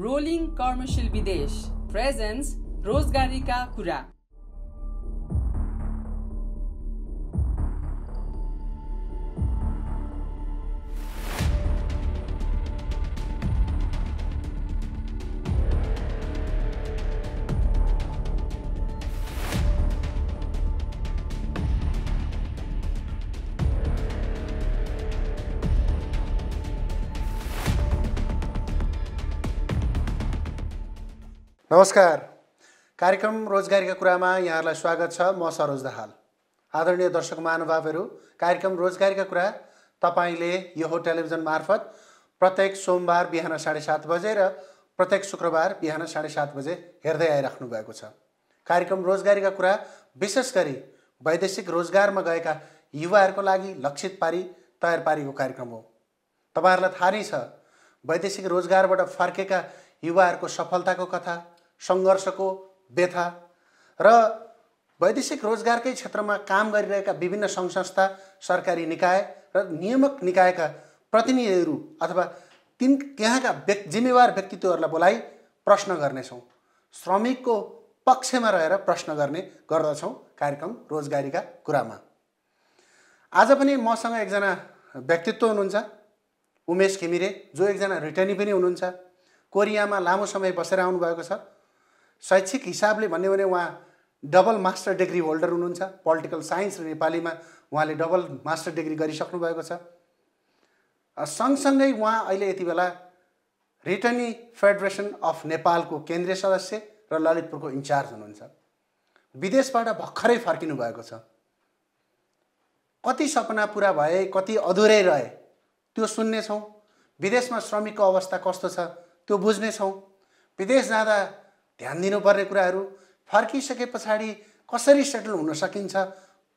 Rolling कर्मशील विदेश presence रोजगारीका कुरा। नमस्कार। कार्यक्रम रोजगारीका कुरामा यहाँहरूलाई स्वागत छ। म सरोज दाहाल। आदरणीय दर्शक महानुभावहरू, कार्यक्रम रोजगारीका कुरा तपाईले यो टेलिभिजन मार्फत प्रत्येक सोमबार बिहान 7:30 बजे र प्रत्येक शुक्रबार बिहान 7:30 बजे हेर्दै आइराख्नु भएको छ। कार्यक्रम रोजगारीका कुरा विशेष गरी वैदेशिक रोजगारमा गएका युवाहरूको लागि लक्षित पारी तयार पारेको कार्यक्रम हो। तपाईहरुलाई थाहा नै छ, वैदेशिक रोजगारबाट फर्केका युवाहरूको सफलताको कथा, सङ्घर्षको व्यथा र वैदेशिक रोजगारकै क्षेत्रमा काम गरिरहेका विभिन्न सङ्घ संस्था, सरकारी निकाय र नियामक निकायका प्रतिनिधिहरू अथवा त्यहाँका जिम्मेवार व्यक्तित्वहरूलाई बोलाई प्रश्न गर्नेछौँ। श्रमिकको पक्षमा रहेर प्रश्न गर्दछौँ कार्यक्रम रोजगारीका कुरामा। आज पनि मसँग एकजना व्यक्तित्व हुनुहुन्छ, उमेश घिमिरे, जो एकजना रिटर्नी पनि हुनुहुन्छ। कोरियामा लामो समय बसेर आउनुभएको छ। शैक्षिक हिसाबले भन्यो भने उहाँ डबल मास्टर डिग्री होल्डर हुनुहुन्छ। पोलिटिकल साइन्स र नेपालीमा उहाँले डबल मास्टर डिग्री गरिसक्नु भएको छ। सँगसँगै उहाँ अहिले यति बेला रिटर्नी फेडरेसन अफ नेपालको केन्द्रीय सदस्य र ललितपुरको इन्चार्ज हुनुहुन्छ। विदेशबाट भर्खरै फर्किनु भएको छ। कति सपना पुरा भए, कति अधुरै रहे, त्यो सुन्नेछौँ। विदेशमा श्रमिकको अवस्था कस्तो छ त्यो बुझ्नेछौँ। विदेश जाँदा ध्यान दिनुपर्ने कुराहरू, फर्किसके पछाडि कसरी सेटल हुन सकिन्छ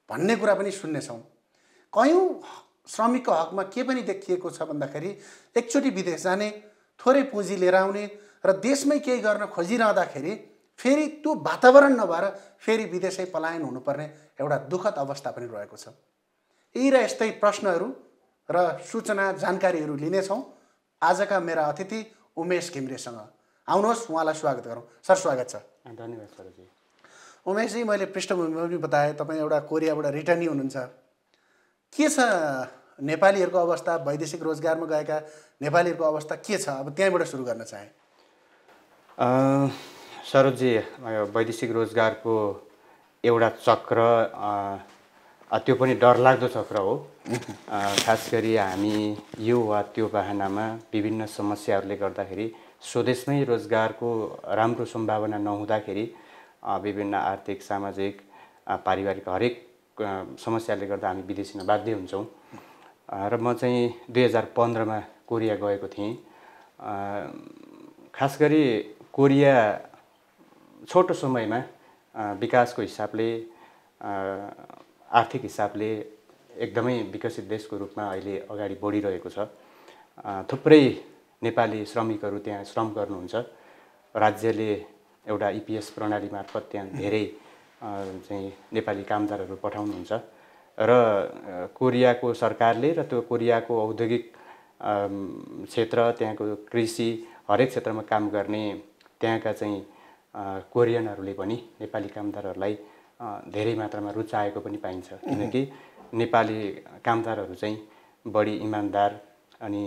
भन्ने कुरा पनि सुन्नेछौँ। कयौँ श्रमिकको हकमा के पनि देखिएको छ भन्दाखेरि एकचोटि विदेश जाने, थोरै पुँजी लिएर आउने र देशमै केही गर्न खोजिरहँदाखेरि फेरि त्यो वातावरण नभएर फेरि विदेशै पलायन हुनुपर्ने एउटा दुःखद अवस्था पनि रहेको छ। यी र यस्तै प्रश्नहरू र सूचना जानकारीहरू लिनेछौँ आजका मेरा अतिथि उमेश घिमिरेसँग। आउनुहोस्, उहाँलाई स्वागत गरौँ। सर, स्वागत छ। धन्यवाद सरजी। उमेशजी, मैले पृष्ठभूमिमा पनि बताएँ, तपाईँ एउटा कोरियाबाट रिटर्नी हुनुहुन्छ। के छ नेपालीहरूको अवस्था, वैदेशिक रोजगारमा गएका नेपालीहरूको अवस्था के छ? अब त्यहीँबाट सुरु गर्न चाहेँ। सरोजी, वैदेशिक रोजगारको एउटा चक्र, त्यो पनि डरलाग्दो चक्र हो। खास गरी हामी यो वा त्यो बहानामा विभिन्न समस्याहरूले गर्दाखेरि स्वदेशमै रोजगारको राम्रो सम्भावना नहुँदाखेरि विभिन्न आर्थिक, सामाजिक, पारिवारिक हरेक समस्याले गर्दा हामी विदेश हिँड्न बाध्य हुन्छौँ। र म चाहिँ 2015मा कोरिया गएको थिएँ। खास गरी कोरिया छोटो समयमा विकासको हिसाबले, आर्थिक हिसाबले एकदमै विकसित देशको रूपमा अहिले अगाडि बढिरहेको छ। थुप्रै नेपाली श्रमिकहरू त्यहाँ श्रम गर्नुहुन्छ। राज्यले एउटा इपिएस प्रणाली मार्फत त्यहाँ धेरै चाहिँ नेपाली कामदारहरू पठाउनुहुन्छ र कोरियाको सरकारले र त्यो कोरियाको औद्योगिक क्षेत्र, त्यहाँको कृषि, हरेक क्षेत्रमा काम गर्ने त्यहाँका चाहिँ कोरियनहरूले पनि नेपाली कामदारहरूलाई धेरै मात्रामा रुचाएको पनि पाइन्छ। किनकि नेपाली कामदारहरू चाहिँ बढी इमान्दार अनि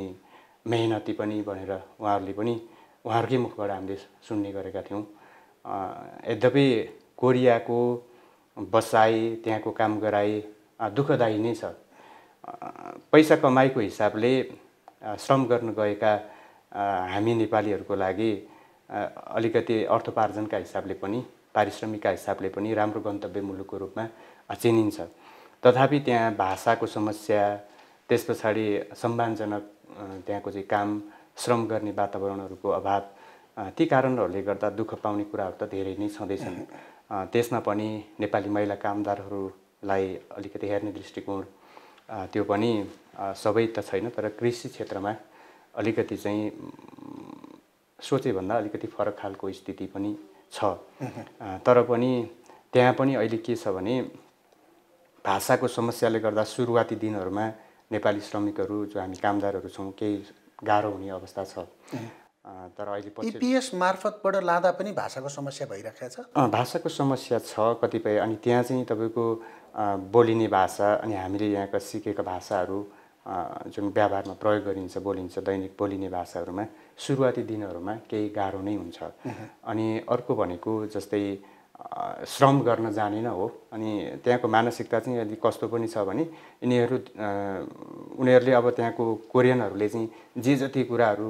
मेहनती पनि भनेर उहाँहरूकै मुखबाट हामीले सुन्ने गरेका थियौँ। यद्यपि कोरियाको बसाइ, त्यहाँको काम गराइ दुःखदायी नै छ। पैसा कमाइको हिसाबले श्रम गर्न गएका हामी नेपालीहरूको लागि अलिकति अर्थोपार्जनका हिसाबले पनि, पारिश्रमिकका हिसाबले पनि राम्रो गन्तव्य मुलुकको रूपमा चिनिन्छ। तथापि त्यहाँ भाषाको समस्या, त्यस पछाडि सम्मानजनक त्यहाँको चाहिँ काम, श्रम गर्ने वातावरणहरूको अभाव, ती कारणहरूले गर्दा दुःख पाउने कुराहरू त धेरै नै छँदैछन्। त्यसमा पनि नेपाली महिला कामदारहरूलाई अलिकति हेर्ने दृष्टिकोण त्यो पनि सबै त छैन, तर कृषि क्षेत्रमा अलिकति चाहिँ सोचेभन्दा अलिकति फरक खालको स्थिति पनि छ। तर पनि त्यहाँ पनि अहिले के छ भने भाषाको समस्याले गर्दा सुरुवाती दिनहरूमा नेपाली श्रमिकहरू जो हामी कामदारहरू छौँ केही गाह्रो हुने अवस्था छ। तर अहिले पछि इपिएस मार्फतबाट लाँदा पनि भाषाको समस्या भइरहेको छ। भाषाको समस्या छ कतिपय, अनि त्यहाँ चाहिँ तपाईँको बोलिने भाषा अनि हामीले यहाँका सिकेका भाषाहरू जुन व्यवहारमा प्रयोग गरिन्छ बोलिन्छ दैनिक बोलिने भाषाहरूमा सुरुवाती दिनहरूमा केही गाह्रो नै हुन्छ। अनि अर्को भनेको जस्तै श्रम गर्न जानेन हो, अनि त्यहाँको मानसिकता चाहिँ अलिक कस्तो पनि छ भने उनीहरूले अब त्यहाँको कोरियनहरूले चाहिँ जे जति कुराहरू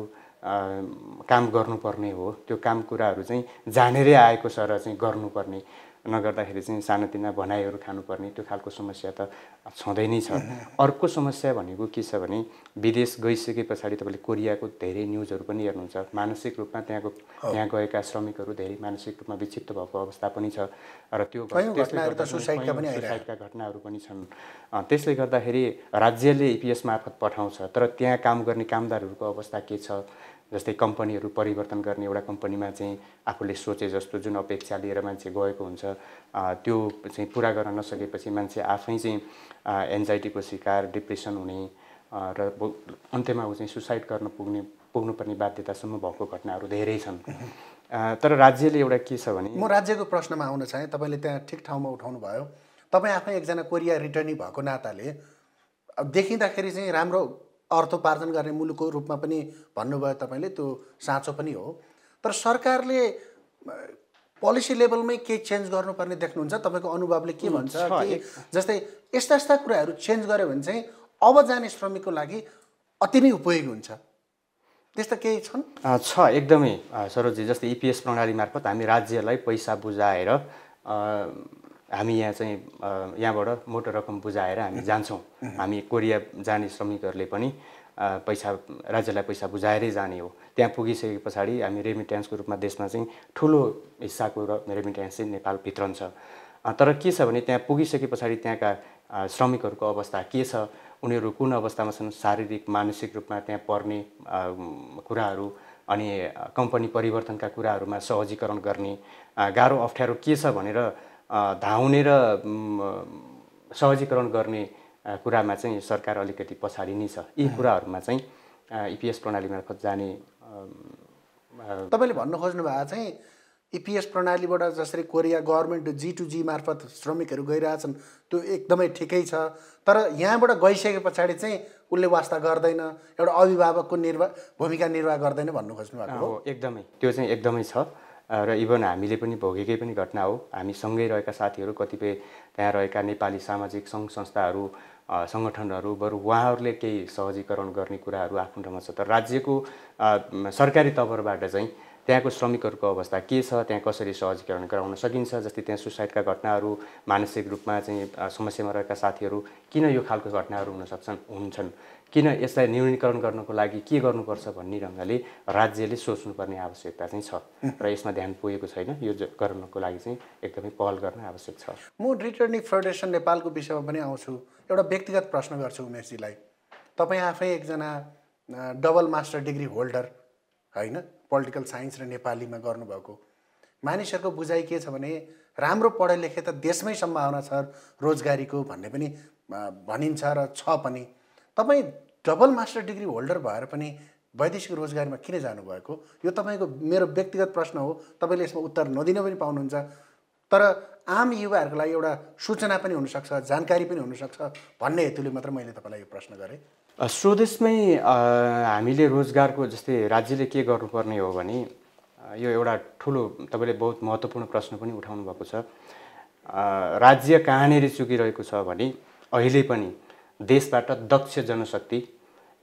काम गर्नुपर्ने हो त्यो काम कुराहरू चाहिँ जानेरै आएको छ र चाहिँ गर्नुपर्ने, नगर्दाखेरि चाहिँ सानोतिना भनाइहरू खानुपर्ने त्यो खालको समस्या त छँदै नै छ। अर्को समस्या भनेको के छ भने विदेश गइसके पछाडि तपाईँले कोरियाको धेरै न्युजहरू पनि हेर्नुहुन्छ, मानसिक रूपमा त्यहाँ गएका श्रमिकहरू धेरै मानसिक रूपमा विक्षिप्त भएको अवस्था पनि छ र त्यो सुसाइडका घटनाहरू पनि छन्। त्यसले गर्दाखेरि राज्यले इपिएस मार्फत पठाउँछ, तर त्यहाँ काम गर्ने कामदारहरूको अवस्था के छ, जस्तै कम्पनीहरू परिवर्तन गर्ने, एउटा कम्पनीमा चाहिँ आफूले सोचे जस्तो जुन अपेक्षा लिएर मान्छे गएको हुन्छ त्यो चाहिँ पुरा गर्न नसकेपछि मान्छे आफै चाहिँ एन्जाइटीको शिकार, डिप्रेसन हुने र अन्त्यमा ऊ चाहिँ सुसाइड गर्न पुग्नुपर्ने बाध्यतासम्म भएको घटनाहरू धेरै छन्। तर राज्यले एउटा के छ भने, म राज्यको प्रश्नमा आउन चाहेँ, तपाईँले त्यहाँ ठिक ठाउँमा उठाउनु भयो। तपाईँ आफै एकजना कोरिया रिटर्नी भएको नाताले देखिँदाखेरि चाहिँ राम्रो अर्थोपार्जन गर्ने मुलुकको रूपमा पनि भन्नुभयो तपाईँले, त्यो साँचो पनि हो। तर सरकारले पोलिसी लेभलमै केही चेन्ज गर्नुपर्ने देख्नुहुन्छ? तपाईँको अनुभवले के भन्छ कि जस्तै यस्ता यस्ता कुराहरू चेन्ज गर्यो भने चाहिँ अब जाने श्रमिकको लागि अति नै उपयोगी हुन्छ, त्यस्ता केही छन्? छ एकदमै सरोजी। जस्तै इपिएस प्रणाली मार्फत हामी राज्यलाई पैसा बुझाएर हामी यहाँ चाहिँ यहाँबाट मोटो रकम बुझाएर हामी जान्छौँ। हामी कोरिया जाने श्रमिकहरूले पनि राज्यलाई पैसा बुझाएरै जाने हो। त्यहाँ पुगिसके पछाडि हामी रेमिट्यान्सको रूपमा देशमा चाहिँ ठुलो हिस्साको रेमिट्यान्स चाहिँ नेपाल भित्रन्छ। तर के छ भने त्यहाँ पुगिसके पछाडि त्यहाँका श्रमिकहरूको अवस्था के छ, उनीहरू कुन अवस्थामा छन्, शारीरिक मानसिक रूपमा त्यहाँ पर्ने कुराहरू अनि कम्पनी परिवर्तनका कुराहरूमा सहजीकरण गर्ने गाह्रो अप्ठ्यारो के छ भनेर धाउने र सहजीकरण गर्ने कुरामा चाहिँ सरकार अलिकति पछाडि नै छ। यी कुराहरूमा चाहिँ इपिएस प्रणाली मार्फत जाने तपाईँले भन्नु खोज्नु भएको चाहिँ इपिएस प्रणालीबाट जसरी कोरिया गभर्मेन्ट G2G मार्फत श्रमिकहरू गइरहेछन् त्यो एकदमै ठिकै छ, तर यहाँबाट गइसके पछाडि चाहिँ उसले वास्ता गर्दैन, एउटा अभिभावकको भूमिका निर्वाह गर्दैन भन्नु खोज्नु भएको हो? एकदमै, त्यो चाहिँ एकदमै छ र इभन हामीले पनि भोगेकै पनि घटना हो। हामी सँगै रहेका साथीहरू कतिपय त्यहाँ रहेका नेपाली सामाजिक सङ्घ संस्थाहरू सङ्गठनहरू बरु उहाँहरूले केही सहजीकरण गर्ने कुराहरू आफ्नो ठाउँमा छ, तर राज्यको सरकारी तवरबाट चाहिँ त्यहाँको श्रमिकहरूको अवस्था के छ, त्यहाँ कसरी सहजीकरण गराउन सकिन्छ, जस्तै त्यहाँ सुसाइडका घटनाहरू, मानसिक रूपमा चाहिँ समस्यामा रहेका साथीहरू किन यो खालको घटनाहरू हुन्छन्, किन यसलाई न्यूनीकरण गर्नको लागि के गर्नुपर्छ भन्ने ढङ्गले राज्यले सोच्नुपर्ने आवश्यकता चाहिँ छ र यसमा ध्यान पुगेको छैन। यो गर्नको लागि चाहिँ एकदमै पहल गर्न आवश्यक छ। म रिटर्निङ फेडरेसन नेपालको विषयमा पनि आउँछु। एउटा व्यक्तिगत प्रश्न गर्छु उमेशजीलाई। तपाईँ आफै एकजना डबल मास्टर डिग्री होल्डर होइन, पोलिटिकल साइन्स र नेपालीमा गर्नुभएको। मानिसहरूको बुझाइ के छ भने राम्रो पढे लेखे त देशमै सम्भावना छ रोजगारीको भन्ने पनि भनिन्छ र छ पनि। तपाईँ डबल मास्टर डिग्री होल्डर भएर पनि वैदेशिक रोजगारीमा किन जानुभएको? यो तपाईँको मेरो व्यक्तिगत प्रश्न हो, तपाईँले यसमा उत्तर नदिन पनि पाउनुहुन्छ, तर आम युवाहरूको लागि एउटा सूचना पनि हुनसक्छ, जानकारी पनि हुनसक्छ भन्ने हेतुले मात्र मैले तपाईँलाई यो प्रश्न गरेँ। स्वदेशमै हामीले रोजगारको जस्तै राज्यले के गर्नुपर्ने हो भने यो एउटा ठुलो तपाईँले बहुत महत्त्वपूर्ण प्रश्न पनि उठाउनु भएको छ। राज्य कहाँनिर चुकिरहेको छ भने अहिले पनि देशबाट दक्ष जनशक्ति,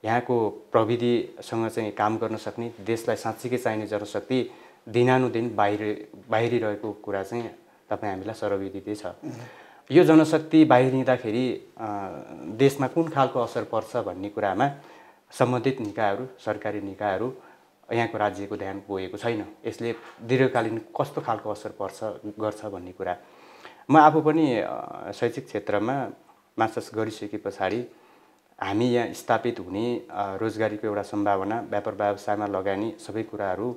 यहाँको प्रविधिसँग चाहिँ काम गर्न सक्ने, देशलाई साँच्चीकै चाहिने जनशक्ति दिनानुदिन बाहिरिरहेको कुरा चाहिँ तपाईँ हामीलाई सर्वविदितै छ। यो जनशक्ति बाहिरिँदाखेरि देशमा कुन खालको असर पर्छ भन्ने कुरामा सम्बन्धित निकायहरू, सरकारी निकायहरू, यहाँको राज्यको ध्यान पुगेको छैन। यसले दीर्घकालीन कस्तो खालको असर गर्छ भन्ने कुरा। म आफू पनि शैक्षिक क्षेत्रमा मास्टर्स गरिसके पछाडि हामी यहाँ स्थापित हुने रोजगारीको एउटा सम्भावना, व्यापार व्यवसायमा लगानी सबै कुराहरू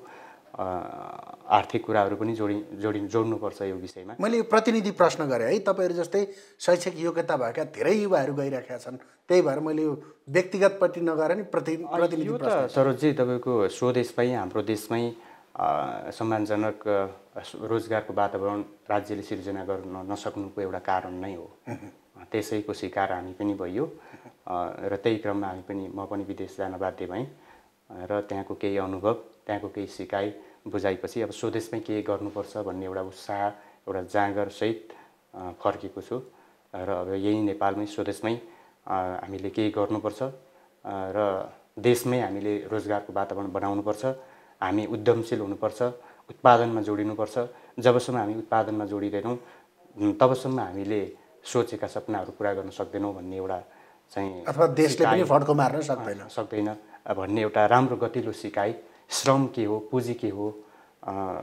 आर्थिक कुराहरू पनि जोड्नुपर्छ यो विषयमा। मैले यो प्रतिनिधि प्रश्न गरेँ है, तपाईँहरू जस्तै शैक्षिक योग्यता भएका धेरै युवाहरू गइरहेका छन्, त्यही भएर मैले यो व्यक्तिगतपट्टि नगएर नि प्रतिनिधि यो त सरोजजी तपाईँको स्वदेशमै हाम्रो देशमै सम्मानजनक रोजगारको वातावरण राज्यले सिर्जना गर्न नसक्नुको एउटा कारण नै हो। त्यसैको शिकार हामी पनि भइयो र त्यही क्रममा म पनि विदेश जान बाध्य भएँ र त्यहाँको केही अनुभव, त्यहाँको केही सिकाइ बुझाएपछि अब स्वदेशमै के गर्नुपर्छ भन्ने एउटा उत्साह, एउटा जाँगरसहित फर्केको छु र अब यही नेपालमै स्वदेशमै हामीले केही गर्नुपर्छ र देशमै हामीले रोजगारको वातावरण बनाउनुपर्छ। हामी उद्यमशील हुनुपर्छ, उत्पादनमा जोडिनुपर्छ। जबसम्म हामी उत्पादनमा जोडिँदैनौँ तबसम्म हामीले सोचेका सपनाहरू पुरा गर्न सक्दैनौँ भन्ने एउटा चाहिँ अथवा देशले पनि फड्को मार्न सक्दैन भन्ने एउटा राम्रो गतिलो सिकाइ। श्रम के हो, पुँजी के हो,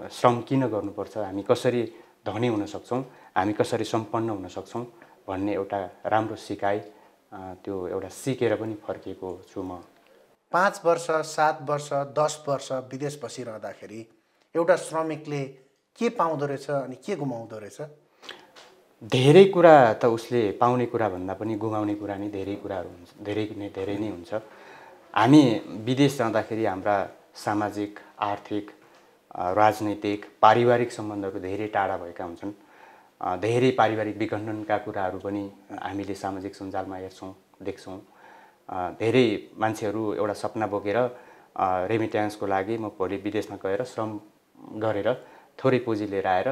श्रम किन गर्नुपर्छ, हामी कसरी धनी हुन सक्छौँ, हामी कसरी सम्पन्न हुन सक्छौँ भन्ने एउटा राम्रो सिकाइ, त्यो एउटा सिकेर पनि फर्किएको छु म। 5 वर्ष, 7 वर्ष, 10 वर्ष विदेश बसिरहँदाखेरि एउटा श्रमिकले के पाउँदो रहेछ अनि के गुमाउँदो रहेछ? धेरै कुरा त उसले पाउने कुरा भन्दा पनि गुमाउने कुरा नै धेरै कुराहरू हुन्छ, धेरै नै हुन्छ। हामी विदेश जाँदाखेरि हाम्रा सामाजिक, आर्थिक, राजनैतिक, पारिवारिक सम्बन्धहरू धेरै टाढा भएका हुन्छन्। धेरै पारिवारिक विखण्डनका कुराहरू पनि हामीले सामाजिक सञ्जालमा हेर्छौँ, देख्छौँ। धेरै मान्छेहरू एउटा सपना बोकेर रेमिट्यान्सको लागि म भोलि विदेशमा गएर श्रम गरेर थोरै पुँजी लिएर आएर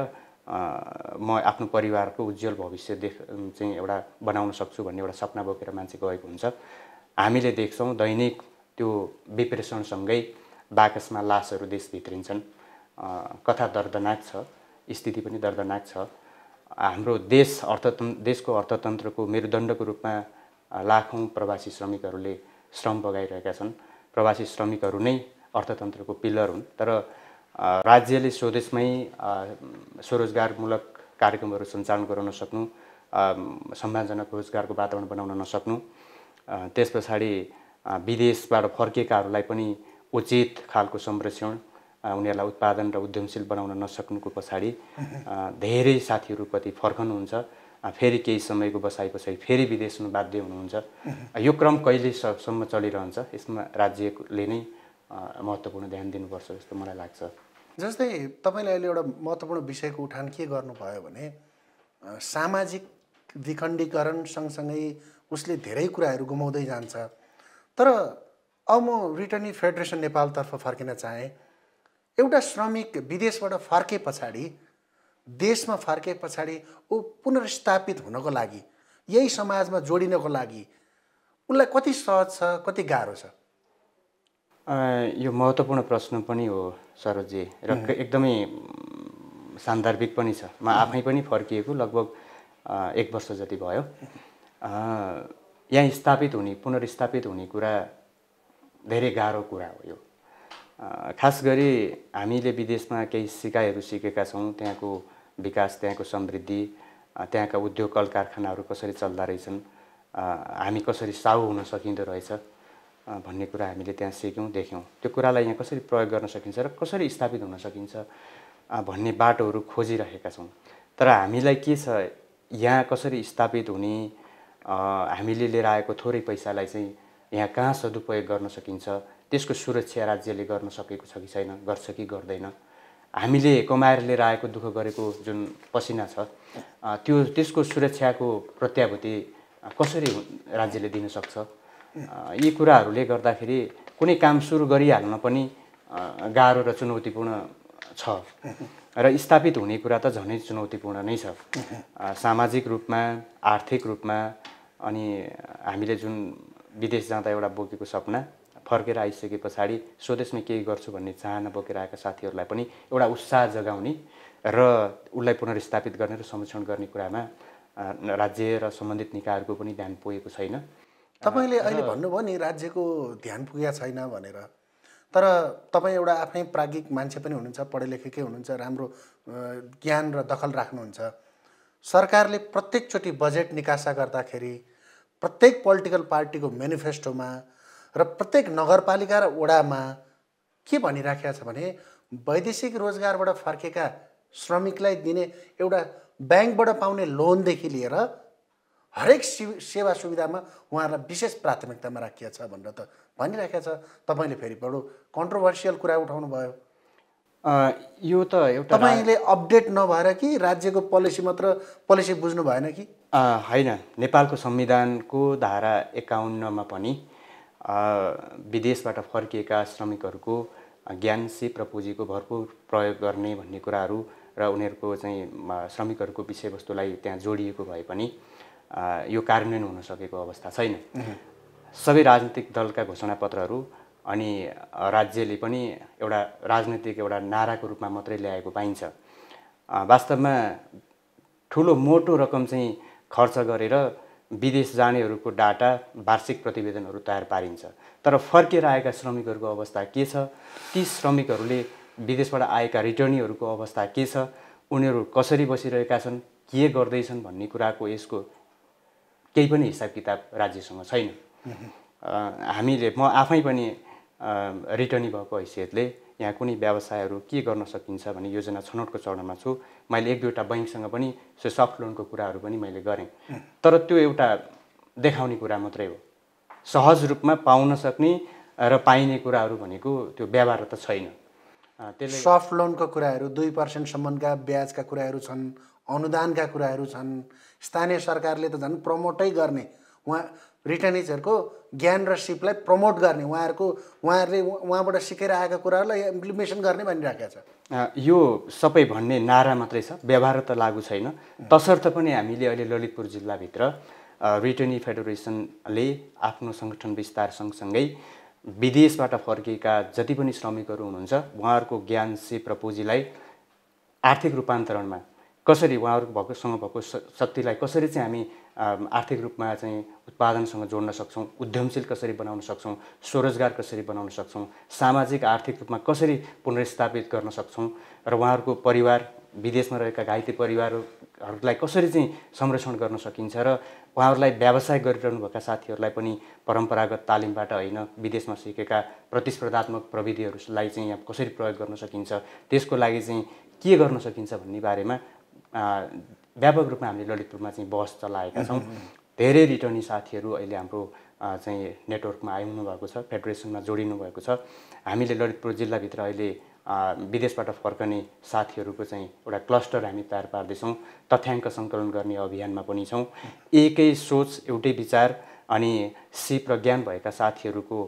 म आफ्नो परिवारको उज्जवल भविष्य चाहिँ एउटा बनाउन सक्छु भन्ने एउटा सपना बोकेर मान्छे गएको हुन्छ। हामीले देख्छौँ दैनिक त्यो विप्रेषणसँगै बाकसमा लासहरू देश भित्रिन्छन्। कथा दर्दनाक छ, स्थिति पनि दर्दनाक छ। हाम्रो देशको अर्थतन्त्रको मेरुदण्डको रूपमा लाखौँ प्रवासी श्रमिकहरूले श्रम बगाइरहेका छन्। प्रवासी श्रमिकहरू नै अर्थतन्त्रको पिलर हुन्, तर राज्यले स्वदेशमै स्वरोजगारमूलक कार्यक्रमहरू सञ्चालन गर्न नसक्नु, सम्मानजनक रोजगारको वातावरण बनाउन नसक्नु, त्यस पछाडि विदेशबाट फर्केकाहरूलाई पनि उचित खालको संरक्षण, उनीहरूलाई उत्पादन र उद्यमशील बनाउन नसक्नुको पछाडि धेरै साथीहरू कति फर्कनुहुन्छ, फेरि केही समयको बसाइपछि फेरि विदेश हुन बाध्य हुनुहुन्छ। यो क्रम कहिलेसम्म चलिरहन्छ, यसमा राज्यले नै महत्त्वपूर्ण ध्यान दिनुपर्छ जस्तो मलाई लाग्छ। जस्तै तपाईँले अहिले एउटा महत्त्वपूर्ण विषयको उठान के गर्नुभयो भने सामाजिक विखण्डीकरण सँगसँगै उसले धेरै कुराहरू गुमाउँदै जान्छ। तर अब म रिटर्नी फेडरेसन नेपालतर्फ फर्किन चाहेँ। एउटा श्रमिक विदेशबाट फर्के पछाडि, देशमा फर्के पछाडि ऊ पुनर्स्थापित हुनको लागि, यही समाजमा जोडिनको लागि उसलाई कति सहज छ, कति गाह्रो छ? यो महत्त्वपूर्ण प्रश्न पनि हो सरोजजी र एकदमै सान्दर्भिक पनि छ। म आफै पनि फर्किएको लगभग 1 वर्ष जति भयो। यहाँ पुनर्स्थापित हुने कुरा धेरै गाह्रो कुरा हो। यो खास गरी हामीले विदेशमा केही सिकाइहरू सिकेका छौँ, त्यहाँको विकास, त्यहाँको समृद्धि, त्यहाँका उद्योग कल कारखानाहरू कसरी चल्दा रहेछन्, हामी कसरी साउ हुन सकिँदो रहेछ भन्ने कुरा हामीले त्यहाँ सिक्यौँ, देख्यौँ। त्यो कुरालाई यहाँ कसरी प्रयोग गर्न सकिन्छ र कसरी स्थापित हुन सकिन्छ भन्ने बाटोहरू खोजिरहेका छौँ। तर हामीलाई के छ, यहाँ कसरी स्थापित हुने, हामीले लिएर आएको थोरै पैसालाई चाहिँ यहाँ कहाँ सदुपयोग गर्न सकिन्छ, त्यसको सुरक्षा राज्यले गर्न सकेको छ कि छैन, गर्छ कि गर्दैन। हामीले कमाएर लिएर आएको, दुःख गरेको जुन पसिना छ, त्यसको सुरक्षाको प्रत्याभूति कसरी राज्यले दिन सक्छ, यी कुराहरूले गर्दाखेरि कुनै काम सुरु गरिहाल्न पनि गाह्रो र चुनौतीपूर्ण छ र स्थापित हुने कुरा त झनै चुनौतीपूर्ण नै छ। सामाजिक रूपमा, आर्थिक रूपमा, अनि हामीले जुन विदेश जाँदा एउटा बोकेको सपना फर्केर आइसके पछाडि स्वदेशमा केही गर्छु भन्ने चाहना बोकेर आएका साथीहरूलाई पनि एउटा उत्साह जगाउने र उसलाई पुनर्स्थापित गर्ने र संरक्षण गर्ने कुरामा राज्य र सम्बन्धित निकायहरूको पनि ध्यान पुगेको छैन। तपाईँले अहिले भन्नुभयो नि राज्यको ध्यान पुगेको छैन भनेर, तर तपाईँ एउटा आफ्नै प्राज्ञिक मान्छे पनि हुनुहुन्छ, पढे लेखेकै हुनुहुन्छ, राम्रो ज्ञान र दखल राख्नुहुन्छ। सरकारले प्रत्येकचोटि बजेट निकासा गर्दाखेरि प्रत्येक पोलिटिकल पार्टीको मेनिफेस्टोमा र प्रत्येक नगरपालिका र वडामा के भनिराखेको छ भने वैदेशिक रोजगारबाट फर्केका श्रमिकलाई दिने एउटा ब्याङ्कबाट पाउने लोनदेखि लिएर हरेक सेवा सुविधामा उहाँहरूलाई विशेष प्राथमिकतामा राखिएको छ भनेर त भनिराखेको छ। तपाईँले फेरि बडो कन्ट्रोभर्सियल कुरा उठाउनु भयो। यो त एउटा तपाईँले अपडेट नभएर कि राज्यको पोलिसी बुझ्नु भएन कि? होइन, नेपालको संविधानको धारा 51मा पनि विदेशबाट फर्किएका श्रमिकहरूको ज्ञान, सिप र पुँजीको भरपुर प्रयोग गर्ने भन्ने कुराहरू र उनीहरूको चाहिँ श्रमिकहरूको विषयवस्तुलाई त्यहाँ जोडिएको भए पनि यो कार्यान्वयन हुन सकेको अवस्था छैन। सबै राजनीतिक दलका घोषणापत्रहरू अनि राज्यले पनि एउटा राजनीतिक एउटा नाराको रूपमा मात्रै ल्याएको पाइन्छ। वास्तवमा ठुलो मोटो रकम चाहिँ खर्च गरेर विदेश जानेहरूको डाटा वार्षिक प्रतिवेदनहरू तयार पारिन्छ, तर फर्केर आएका श्रमिकहरूको अवस्था के छ, ती श्रमिकहरूले विदेशबाट आएका रिटर्नीहरूको अवस्था के छ, उनीहरू कसरी बसिरहेका छन्, के गर्दैछन् भन्ने कुराको यसको केही पनि हिसाब किताब राज्यसँग छैन। म आफै पनि रिटर्नी भएको हैसियतले यहाँ कुनै व्यवसायहरू के गर्न सकिन्छ भन्ने योजना छनौटको चरणमा छु। मैले एक दुईवटा बैङ्कसँग पनि सफ्ट लोनको कुराहरू पनि मैले गरेँ, तर त्यो एउटा देखाउने कुरा मात्रै हो। सहज रूपमा पाउन सक्ने र पाइने कुराहरू भनेको त्यो व्यवहार त छैन। त्यसले सफ्ट लोनको कुराहरू 2% सम्मका ब्याजका कुराहरू छन्, अनुदानका कुराहरू छन्। स्थानीय सरकारले त झन् प्रमोटै गर्ने, रिटर्निजहरूको ज्ञान र सिपलाई प्रमोट गर्ने, उहाँहरूले उहाँबाट सिकेर आएका कुराहरूलाई इम्प्लिमेसन गर्ने भनिराखेको छ। यो सबै भन्ने नारा मात्रै छ, व्यवहार त लागू छैन। तसर्थ पनि हामीले अहिले ललितपुर जिल्लाभित्र रिटर्नी फेडरेसनले आफ्नो सङ्गठन विस्तार सँगसँगै विदेशबाट फर्किएका जति पनि श्रमिकहरू हुनुहुन्छ उहाँहरूको ज्ञान, सिप र पुँजीलाई आर्थिक रूपान्तरणमा कसरी, उहाँहरूसँग भएको शक्तिलाई कसरी चाहिँ हामी आर्थिक रूपमा चाहिँ उत्पादनसँग जोड्न सक्छौँ, उद्यमशील कसरी बनाउन सक्छौँ, स्वरोजगार कसरी बनाउन सक्छौँ, सामाजिक आर्थिक रूपमा कसरी पुनर्स्थापित गर्न सक्छौँ र उहाँहरूको परिवार, विदेशमा रहेका घाइते परिवारहरूलाई कसरी चाहिँ संरक्षण गर्न सकिन्छ र उहाँहरूलाई व्यवसाय गरिरहनुभएका साथीहरूलाई पनि परम्परागत तालिमबाट होइन, विदेशमा सिकेका प्रतिस्पर्धात्मक प्रविधिहरूलाई चाहिँ यहाँ कसरी प्रयोग गर्न सकिन्छ, त्यसको लागि चाहिँ के गर्न सकिन्छ भन्ने बारेमा व्यापक रूपमा हामीले ललितपुरमा चाहिँ बहस चलाएका छौँ। धेरै रिटर्नी साथीहरू अहिले हाम्रो चाहिँ नेटवर्कमा आइनु भएको छ, फेडरेसनमा जोडिनु भएको छ। हामीले ललितपुर जिल्लाभित्र अहिले विदेशबाट फर्कने साथीहरूको चाहिँ एउटा क्लस्टर हामी तयार पार्दैछौँ। तथ्याङ्क सङ्कलन गर्ने अभियानमा पनि छौँ। एकै सोच, एउटै विचार अनि सिप र ज्ञान भएका साथीहरूको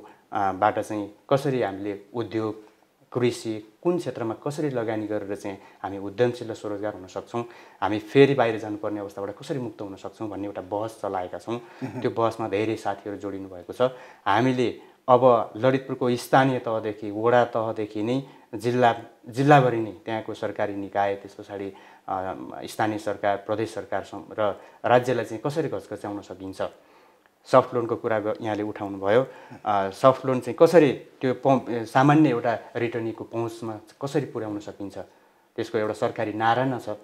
बाट चाहिँ कसरी हामीले उद्योग, कृषि, कुन क्षेत्रमा कसरी लगानी गरेर चाहिँ हामी उद्यमशील र स्वरोजगार हुन सक्छौँ, हामी फेरि बाहिर जानुपर्ने अवस्थाबाट कसरी मुक्त हुन सक्छौँ भन्ने एउटा बहस चलाएका छौँ। त्यो बहसमा धेरै साथीहरू जोडिनु भएको छ। हामीले अब ललितपुरको स्थानीय तहदेखि, वडा तहदेखि नै जिल्लाभरि नै त्यहाँको सरकारी निकाय, त्यस पछाडि स्थानीय सरकार, प्रदेश सरकार र राज्यलाई चाहिँ कसरी घचघच्याउन सकिन्छ। सफ्ट लोनको कुरा यहाँले उठाउनु भयो। सफ्ट लोन चाहिँ कसरी त्यो सामान्य एउटा रिटर्नीको पहुँचमा कसरी पुर्याउन सकिन्छ, त्यसको एउटा सरकारी नारा न छ।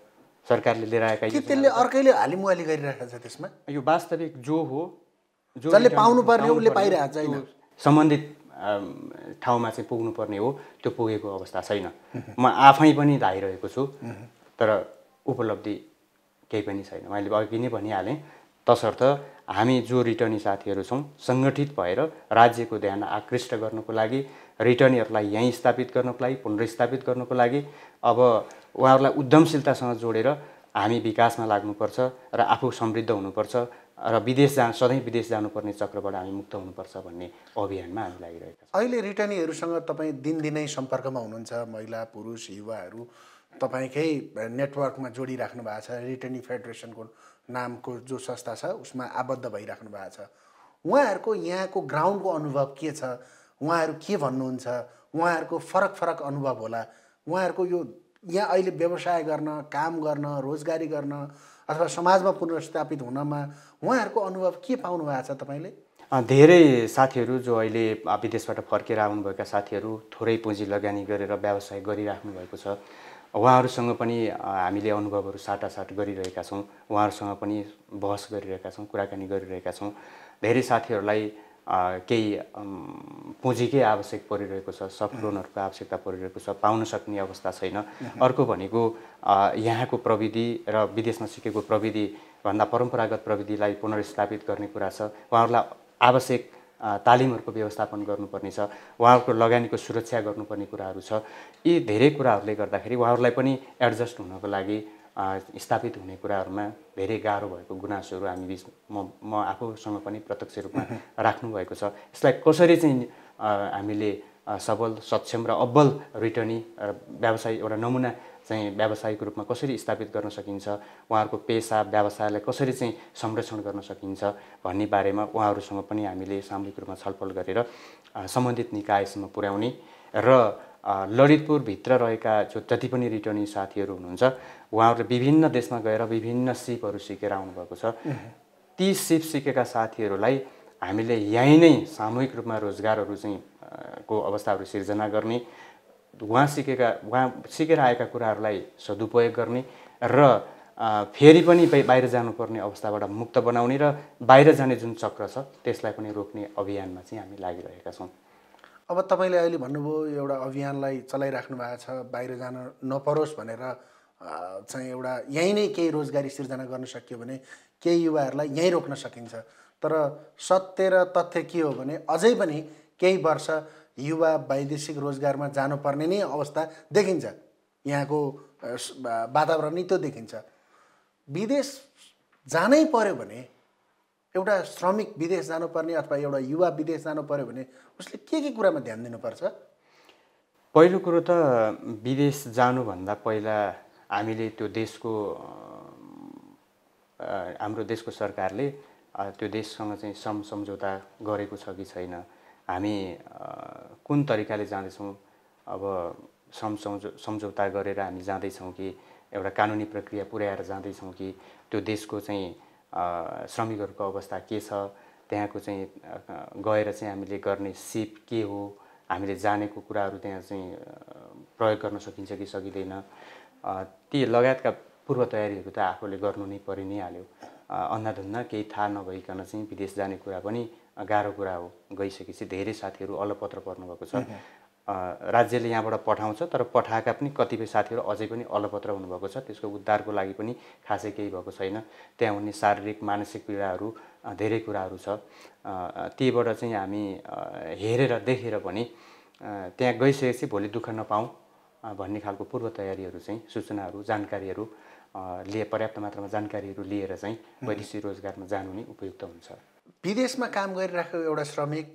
सरकारले लिएर आएका त्यसले अर्कैले हालिमुहाली गरिरहेको छ। त्यसमा यो वास्तविक जो हो, जसले पाउनुपर्ने उसले पाइरहेको छैन, सम्बन्धित ठाउँमा चाहिँ पुग्नुपर्ने हो, त्यो पुगेको अवस्था छैन। म आफै पनि धाइरहेको छु, तर उपलब्धि केही पनि छैन। मैले अघि नै भनिहालेँ। तसर्थ हामी जो रिटर्नी साथीहरू छौँ, सङ्गठित भएर राज्यको ध्यान आकृष्ट गर्नको लागि, रिटर्नीहरूलाई यहीँ स्थापित गर्नको लागि, पुनर्स्थापित गर्नको लागि अब उहाँहरूलाई उद्यमशीलतासँग जोडेर हामी विकासमा लाग्नुपर्छ र आफू समृद्ध हुनुपर्छ र सधैँ विदेश जानुपर्ने चक्रबाट हामी मुक्त हुनुपर्छ भन्ने अभियानमा हामी लागिरहेका छौँ। अहिले रिटर्नीहरूसँग तपाईँ दिनदिनै सम्पर्कमा हुनुहुन्छ। महिला, पुरुष, युवाहरू तपाईँकै नेटवर्कमा जोडिराख्नु भएको छ। रिटर्नी फेडरेसनको नामको जो संस्था छ उसमा आबद्ध भइराख्नु भएको छ। उहाँहरूको यहाँको ग्राउन्डको अनुभव के छ, उहाँहरू के भन्नुहुन्छ, उहाँहरूको फरक अनुभव होला। उहाँहरूको यो यहाँ अहिले व्यवसाय गर्न, काम गर्न, रोजगारी गर्न अथवा समाजमा पुनर्स्थापित हुनमा उहाँहरूको अनुभव के पाउनु भएको छ तपाईँले? धेरै साथीहरू जो अहिले विदेशबाट फर्केर आउनुभएका साथीहरू थोरै पुँजी लगानी गरेर व्यवसाय गरिराख्नु भएको छ, उहाँहरूसँग पनि हामीले अनुभवहरू साटासाट गरिरहेका छौँ। उहाँहरूसँग पनि बहस गरिरहेका छौँ, कुराकानी गरिरहेका छौँ। धेरै साथीहरूलाई केही पुँजीकै आवश्यक परिरहेको छ, सफ्ट लोनहरूको आवश्यकता परिरहेको छ, पाउन सक्ने अवस्था छैन। अर्को भनेको यहाँको प्रविधि र विदेशमा सिकेको प्रविधिभन्दा परम्परागत प्रविधिलाई पुनर्स्थापित गर्ने कुरा छ। उहाँहरूलाई आवश्यक तालिमहरूको व्यवस्थापन गर्नुपर्ने छ, उहाँहरूको लगानीको सुरक्षा गर्नुपर्ने कुराहरू छ। यी धेरै कुराहरूले गर्दाखेरि उहाँहरूलाई पनि एडजस्ट हुनको लागि स्थापित हुने कुराहरूमा धेरै गाह्रो भएको गुनासोहरू हामी बिच म आफूसँग पनि प्रत्यक्ष रूपमा राख्नुभएको छ। यसलाई कसरी चाहिँ हामीले सबल, सक्षम र अब्बल रिटर्नी व्यवसाय एउटा नमुना चाहिँ व्यावसायिक रूपमा कसरी स्थापित गर्न सकिन्छ, उहाँहरूको पेसा व्यवसायलाई कसरी चाहिँ संरक्षण गर्न सकिन्छ भन्ने बारेमा उहाँहरूसँग पनि हामीले सामूहिक रूपमा छलफल गरेर सम्बन्धित निकायसम्म पुर्याउने र ललितपुरभित्र रहेका जति पनि रिटर्नी साथीहरू हुनुहुन्छ उहाँहरूले विभिन्न देशमा गएर विभिन्न सिपहरू सिकेर आउनुभएको छ। ती सिप सिकेका साथीहरूलाई हामीले यहीँ नै सामूहिक रूपमा रोजगारहरू चाहिँ को अवस्थाहरू सिर्जना गर्ने, उहाँ सिकेर आएका कुराहरूलाई सदुपयोग गर्ने र फेरि पनि बाहिर जानुपर्ने अवस्थाबाट मुक्त बनाउने र बाहिर जाने जुन चक्र छ त्यसलाई पनि रोक्ने अभियानमा चाहिँ हामी लागिरहेका छौँ। अब तपाईँले अहिले भन्नुभयो एउटा अभियानलाई चलाइराख्नु भएको छ, बाहिर जान नपरोस् भनेर चाहिँ एउटा यहीँ नै केही रोजगारी सिर्जना गर्न सकियो भने केही युवाहरूलाई यहीँ रोक्न सकिन्छ। तर सत्य र तथ्य के हो भने अझै पनि केही वर्ष युवा वैदेशिक रोजगारमा जानुपर्ने नै अवस्था देखिन्छ। यहाँको वातावरण नै त्यो देखिन्छ। विदेश जानै पर्यो भने एउटा श्रमिक विदेश जानुपर्ने अथवा एउटा युवा विदेश जानु पर्यो भने उसले के कुरामा ध्यान दिनुपर्छ? पहिलो कुरो त विदेश जानुभन्दा पहिला हामीले त्यो देशको हाम्रो देशको सरकारले त्यो देशसँग चाहिँ सम्झौता गरेको छ कि छैन, हामी कुन तरिकाले जाँदैछौँ, अब सम्झौता गरेर हामी जाँदैछौँ कि एउटा कानुनी प्रक्रिया पुर्याएर जाँदैछौँ कि त्यो देशको चाहिँ श्रमिकहरूको अवस्था के छ, त्यहाँको चाहिँ गएर चाहिँ हामीले गर्ने सिप के हो, हामीले जानेको कुराहरू त्यहाँ चाहिँ प्रयोग गर्न सकिन्छ कि सकिँदैन, ती लगायतका पूर्व तयारीहरू त आफूले गर्नु नै परि नै हाल्यो। अन्धाधुन्दा केही थाहा नभइकन चाहिँ विदेश जाने कुरा पनि गाह्रो कुरा हो। गइसकेपछि धेरै साथीहरू अलपत्र पर्नुभएको छ। राज्यले यहाँबाट पठाउँछ तर पठाएका पनि कतिपय साथीहरू अझै पनि अलपत्र हुनुभएको छ। त्यसको उद्धारको लागि पनि खासै केही भएको छैन। त्यहाँ हुने शारीरिक मानसिक पीडाहरू धेरै कुराहरू छ। तीबाट चाहिँ हामी हेरेर देखेर पनि त्यहाँ गइसकेपछि भोलि दुःख नपाऊँ भन्ने खालको पूर्व तयारीहरू चाहिँ सूचनाहरू जानकारीहरू पर्याप्त मात्रामा जानकारीहरू लिएर चाहिँ वैदेशिक रोजगारमा जानु नै उपयुक्त हुन्छ। विदेशमा काम गरिरहेको एउटा श्रमिक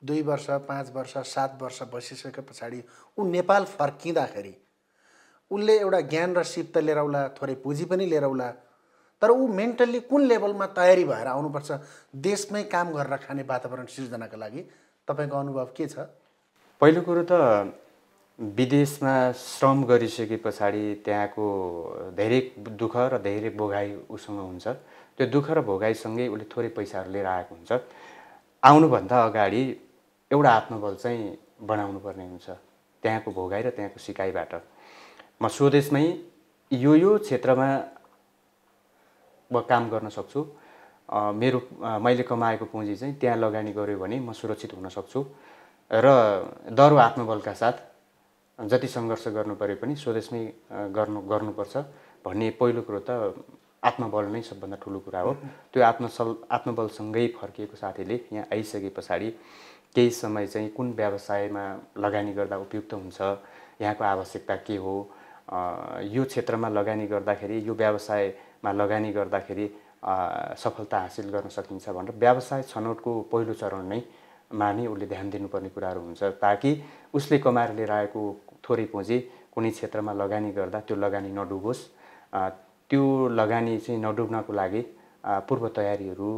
2 वर्ष 5 वर्ष 7 वर्ष बसिसके पछाडि ऊ नेपाल फर्किँदाखेरि उसले एउटा ज्ञान र सिप त लिएर आउला, थोरै पुँजी पनि लिएर आउला, तर ऊ मेन्टल्ली कुन लेभलमा तयारी भएर आउनुपर्छ देशमै काम गरेर खाने वातावरण सिर्जनाका लागि? तपाईँको अनुभव के छ? पहिलो कुरो त विदेशमा श्रम गरिसके पछाडि त्यहाँको धेरै दुःख र धेरै भोगाइ उसँग हुन्छ। त्यो दुःख र भोगाइसँगै उसले थोरै पैसाहरू लिएर आएको हुन्छ। आउनुभन्दा अगाडि एउटा आत्मबल चाहिँ बनाउनु पर्ने हुन्छ त्यहाँको भोगाइ र त्यहाँको सिकाइबाट। म स्वदेशमै यो क्षेत्रमा म काम गर्न सक्छु, मैले कमाएको पुँजी चाहिँ त्यहाँ लगानी गर्यो भने म सुरक्षित हुन सक्छु र दरो आत्मबलका साथ जति सङ्घर्ष गर्नु परे पनि स्वदेशमै गर्नुपर्छ भन्ने पहिलो कुरो त आत्मबल नै सबभन्दा ठुलो कुरा हो। त्यो आत्मबलसँगै फर्किएको साथीले यहाँ आइसके पछाडि केही समय चाहिँ कुन व्यवसायमा लगानी गर्दा उपयुक्त हुन्छ, यहाँको आवश्यकता के हो, यो क्षेत्रमा लगानी गर्दाखेरि यो व्यवसायमा लगानी गर्दाखेरि सफलता हासिल गर्न सकिन्छ भनेर व्यवसाय छनौटको पहिलो चरण नै उसले ध्यान दिनुपर्ने कुराहरू हुन्छ, ताकि उसले कमाएर लिएर आएको थोरै पुँजी कुनै क्षेत्रमा लगानी गर्दा त्यो लगानी नडुबोस्। त्यो लगानी चाहिँ नडुब्नको लागि पूर्व तयारीहरू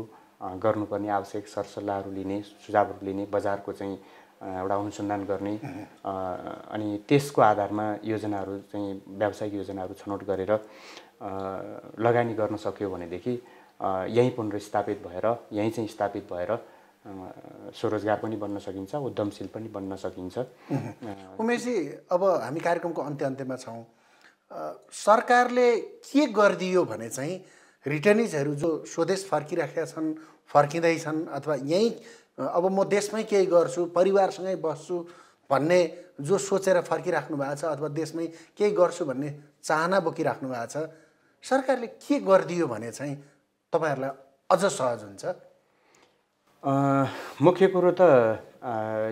गर्नुपर्ने, आवश्यक सरसल्लाहहरू लिने, सुझावहरू लिने, बजारको चाहिँ एउटा अनुसन्धान गर्ने अनि त्यसको आधारमा योजनाहरू चाहिँ व्यावसायिक योजनाहरू छनौट गरेर लगानी गर्न सक्यो भनेदेखि यहीँ पुनर्स्थापित भएर यहीँ चाहिँ स्थापित भएर स्वरोजगार पनि बन्न सकिन्छ, उद्यमशील पनि बन्न सकिन्छ। उमेशजी, अब हामी कार्यक्रमको अन्त्यमा छौँ। सरकारले के गरिदियो भने चाहिँ रिटर्निजहरू जो स्वदेश फर्किराखेका छन्, फर्किँदैछन् अथवा यहीँ अब म देशमै केही गर्छु, परिवारसँगै बस्छु भन्ने जो सोचेर फर्किराख्नु भएको छ अथवा देशमै केही गर्छु भन्ने चाहना बोकिराख्नु भएको छ, सरकारले के गरिदियो भने चाहिँ तपाईँहरूलाई अझ सहज हुन्छ? मुख्य कुरो त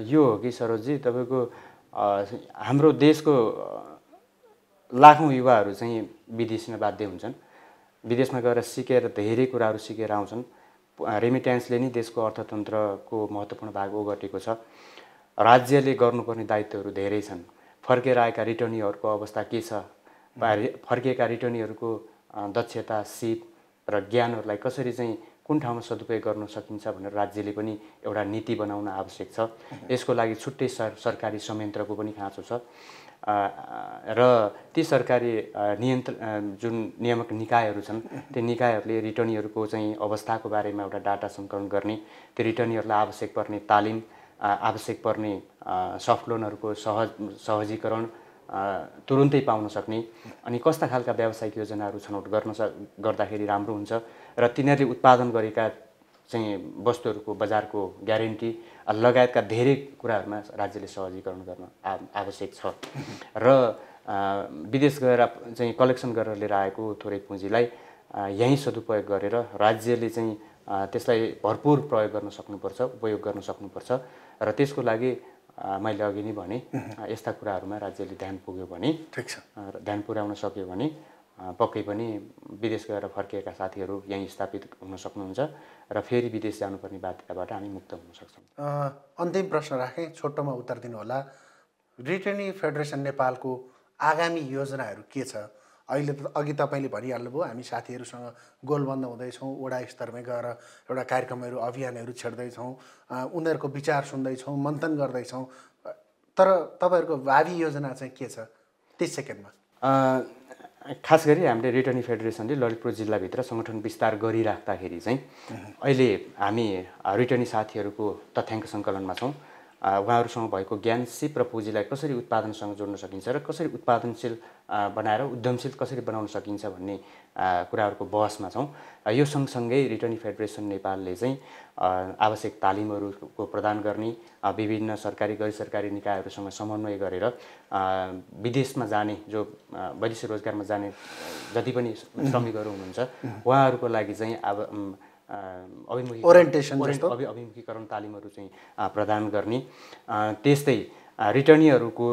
यो हो कि सरोजजी, तपाईँको हाम्रो देशको लाखौँ युवाहरू चाहिँ विदेशिन बाध्य हुन्छन्। विदेशमा गएर सिकेर धेरै कुराहरू सिकेर आउँछन्। रेमिट्यान्सले नै देशको अर्थतन्त्रको महत्त्वपूर्ण भाग ओगटेको छ। राज्यले गर्नुपर्ने दायित्वहरू धेरै छन्। फर्केर आएका रिटर्नीहरूको अवस्था के छ, फर्किएका रिटर्नीहरूको दक्षता, सिप र ज्ञानहरूलाई कसरी चाहिँ कुन ठाउँमा सदुपयोग गर्न सकिन्छ भनेर राज्यले पनि एउटा नीति बनाउन आवश्यक छ। यसको लागि छुट्टै सरकारी संयन्त्रको पनि खाँचो छ र ती सरकारी जुन नियामक निकायहरू छन्, त्यो निकायहरूले रिटर्नीहरूको चाहिँ अवस्थाको बारेमा एउटा डाटा सङ्कलन गर्ने, त्यो रिटर्नीहरूलाई आवश्यक पर्ने तालिम, आवश्यक पर्ने सफ्ट लोनहरूको सहजीकरण तुरुन्तै पाउन सक्ने अनि कस्ता खालका व्यावसायिक योजनाहरू छनौट गर्दाखेरि राम्रो हुन्छ र तिनीहरूले उत्पादन गरेका चाहिँ वस्तुहरूको बजारको ग्यारेन्टी लगायतका धेरै कुराहरूमा राज्यले सहजीकरण गर्न आवश्यक छ। र विदेश गएर चाहिँ कलेक्सन गरेर लिएर आएको थोरै पुँजीलाई यहीँ सदुपयोग गरेर राज्यले चाहिँ त्यसलाई भरपुर प्रयोग गर्न सक्नुपर्छ, उपयोग गर्न सक्नुपर्छ र त्यसको लागि मैले अघि नै भने यस्ता कुराहरूमा राज्यले ध्यान पुग्यो भने, ठिक छ, ध्यान पुर्याउन सक्यो भने पक्कै पनि विदेश गएर फर्किएका साथीहरू यहीँ स्थापित हुन सक्नुहुन्छ र फेरि विदेश जानुपर्ने बाध्यताबाट हामी मुक्त हुन सक्छौँ। अन्तिम प्रश्न राखेँ, छोटोमा उत्तर दिनुहोला। रिटर्नी फेडरेसन नेपालको आगामी योजनाहरू के छ? अहिले त अघि तपाईँले भनिहाल्नुभयो, हामी साथीहरूसँग गोलबन्द हुँदैछौँ, वडा स्तरमै गएर एउटा कार्यक्रमहरू, अभियानहरू छेड्दैछौँ, उनीहरूको विचार सुन्दैछौँ, मन्थन गर्दैछौँ, तर तपाईँहरूको भावी योजना चाहिँ के छ? 30 सेकेन्डमा। खास गरी हामीले रिटर्नी फेडरेसनले ललितपुर जिल्लाभित्र सङ्गठन विस्तार गरिराख्दाखेरि चाहिँ अहिले हामी रिटर्नी साथीहरूको तथ्याङ्क सङ्कलनमा छौँ। उहाँहरूसँग भएको ज्ञान, सिप र पुँजीलाई कसरी उत्पादनसँग जोड्न सकिन्छ र कसरी उत्पादनशील बनाएर उद्यमशील कसरी बनाउन सकिन्छ भन्ने कुराहरूको बहसमा छौँ। यो सँगसँगै रिटर्नी फेडरेसन नेपालले चाहिँ आवश्यक तालिमहरूको प्रदान गर्ने, विभिन्न सरकारी गैर सरकारी निकायहरूसँग समन्वय गरेर विदेशमा जाने जो वैदेशिक रोजगारमा जाने जति पनि श्रमिकहरू हुनुहुन्छ उहाँहरूको लागि चाहिँ अभिमुखीकरण तालिमहरू चाहिँ प्रदान गर्ने, त्यस्तै रिटर्नीहरूको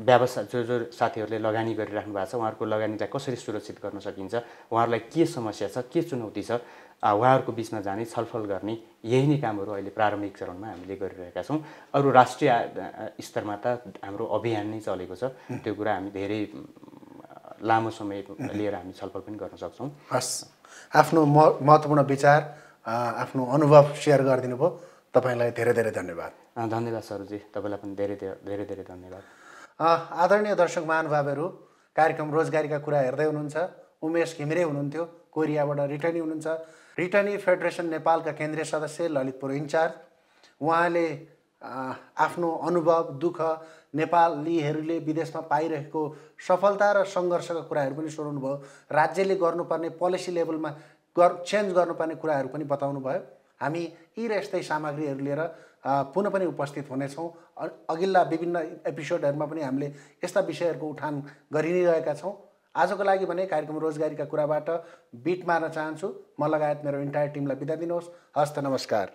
व्यवसाय जो साथीहरूले लगानी गरिराख्नु भएको छ उहाँहरूको लगानीलाई कसरी सुरक्षित गर्न सकिन्छ, उहाँहरूलाई के समस्या छ, के चुनौती छ, उहाँहरूको बिचमा जाने, छलफल गर्ने, यही नै कामहरू अहिले प्रारम्भिक चरणमा हामीले गरिरहेका छौँ। अरू राष्ट्रिय स्तरमा त हाम्रो अभियान नै चलेको छ, त्यो कुरा हामी धेरै लामो समय लिएर हामी छलफल पनि गर्न सक्छौँ। हस्, आफ्नो महत्त्वपूर्ण विचार, आफ्नो अनुभव सेयर गरिदिनु भयो, तपाईँलाई धेरै धेरै धन्यवाद। धन्यवाद सरोजी, तपाईँलाई पनि धेरै धेरै धेरै धन्यवाद। आदरणीय दर्शक महानुभावहरू, कार्यक्रम रोजगारीका कुरा हेर्दै हुनुहुन्छ। उमेश घिमिरे हुनुहुन्थ्यो, कोरियाबाट रिटर्नी हुनुहुन्छ, रिटर्नी फेडरेसन नेपालका केन्द्रीय सदस्य, ललितपुर इन्चार्ज। उहाँले आफ्नो अनुभव, दुःख, नेपालीहरूले विदेशमा पाइरहेको सफलता र सङ्घर्षका कुराहरू पनि सुनाउनु भयो। राज्यले गर्नुपर्ने पोलिसी लेभलमा चेन्ज गर्नुपर्ने कुराहरू पनि बताउनु भयो। हामी यी र यस्तै सामग्रीहरू लिएर पुनः पनि उपस्थित हुनेछौँ। अघिल्ला विभिन्न एपिसोडहरूमा पनि हामीले यस्ता विषयहरूको उठान गरि नै रहेका छौँ। आजको लागि भने कार्यक्रम रोजगारीका कुराबाट बिट मार्न चाहन्छु। म लगायत मेरो इन्टायर टिमलाई बिदा दिनुहोस्। हस्त, नमस्कार।